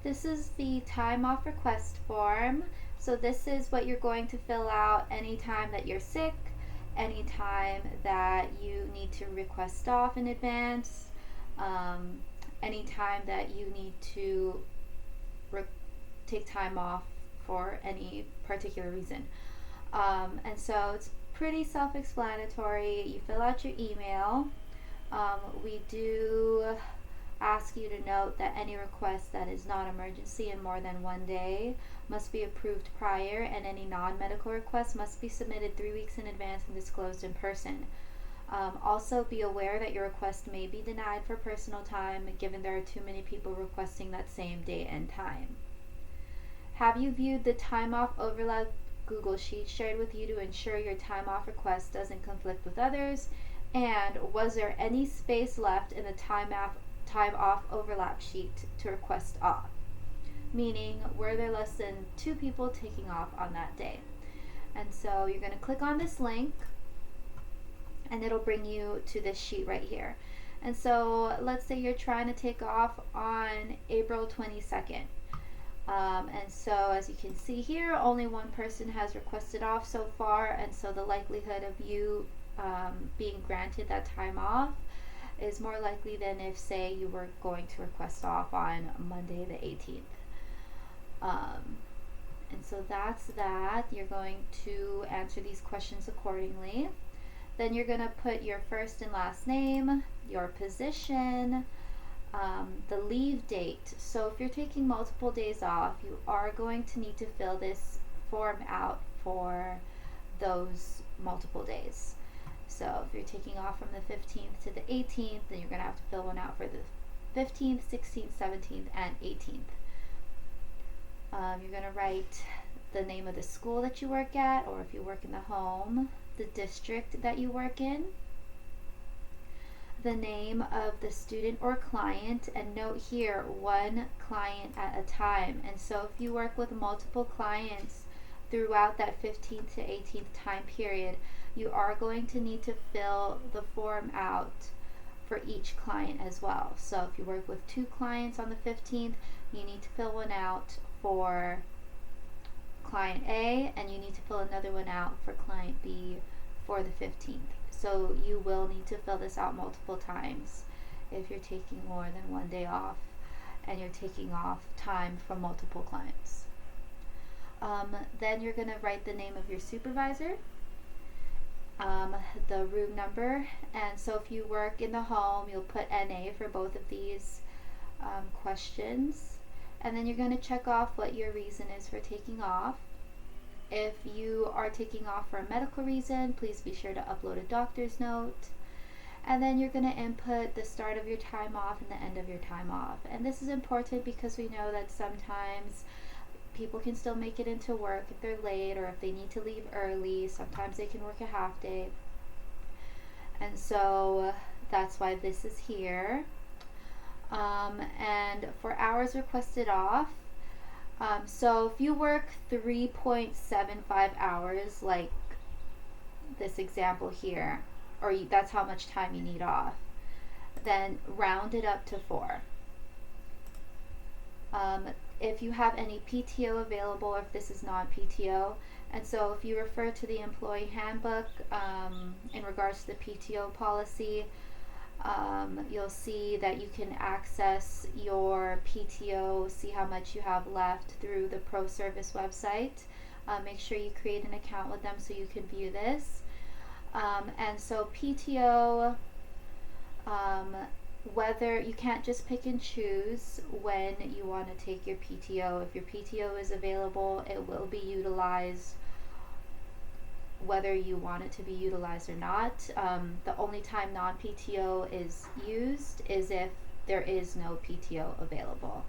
This is the time off request form. So this is what you're going to fill out anytime that you're sick, anytime that you need to request off in advance, um, anytime that you need to re- take time off for any particular reason. And so it's pretty self explanatory. You fill out your email. We do ask you to note that any request that is not emergency in more than 1 day must be approved prior, and any non medical request must be submitted 3 weeks in advance and disclosed in person. Also, be aware that your request may be denied for personal time given there are too many people requesting that same date and time. Have you viewed the time off overlap Google Sheet shared with you to ensure your time off request doesn't conflict with others? And was there any space left in the time off overlap sheet to request off? Meaning, were there less than 2 people taking off on that day? And so you're going to click on this link and it'll bring you to this sheet right here. And so let's say you're trying to take off on April 22nd. And so as you can see here, only one person has requested off so far, and so the likelihood of you being granted that time off is more likely than if, say, you were going to request off on Monday the 18th. And so that's that. You're going to answer these questions accordingly. Then you're going to put your first and last name, your position, the leave date. So if you're taking multiple days off, you are going to need to fill this form out for those multiple days. So if you're taking off from the 15th to the 18th, then you're going to have to fill one out for the 15th, 16th, 17th, and 18th. You're going to write the name of the school that you work at, or if you work in the home, the district that you work in, the name of the student or client, and note here, one client at a time. And so if you work with multiple clients throughout that 15th to 18th time period, you are going to need to fill the form out for each client as well. So if you work with 2 clients on the 15th, you need to fill one out for client A, and you need to fill another one out for client B for the 15th. So you will need to fill this out multiple times if you're taking more than 1 day off and you're taking off time from multiple clients. Then you're going to write the name of your supervisor, the room number, and so if you work in the home, you'll put NA for both of these questions. And then you're going to check off what your reason is for taking off. If you are taking off for a medical reason, please be sure to upload a doctor's note. And then you're going to input the start of your time off and the end of your time off. And this is important because we know that sometimes people can still make it into work if they're late or if they need to leave early. Sometimes they can work a half day. And so that's why this is here. And for hours requested off, so if you work 3.75 hours, like this example here, or that's how much time you need off, then round it up to 4. If you have any PTO available, or if this is non-PTO, and so if you refer to the employee handbook in regards to the PTO policy, you'll see that you can access your PTO, see how much you have left through the ProService website. Make sure you create an account with them so you can view this. And so PTO, whether you can't just pick and choose when you want to take your PTO. If your PTO is available, it will be utilized whether you want it to be utilized or not. The only time non-PTO is used is if there is no PTO available.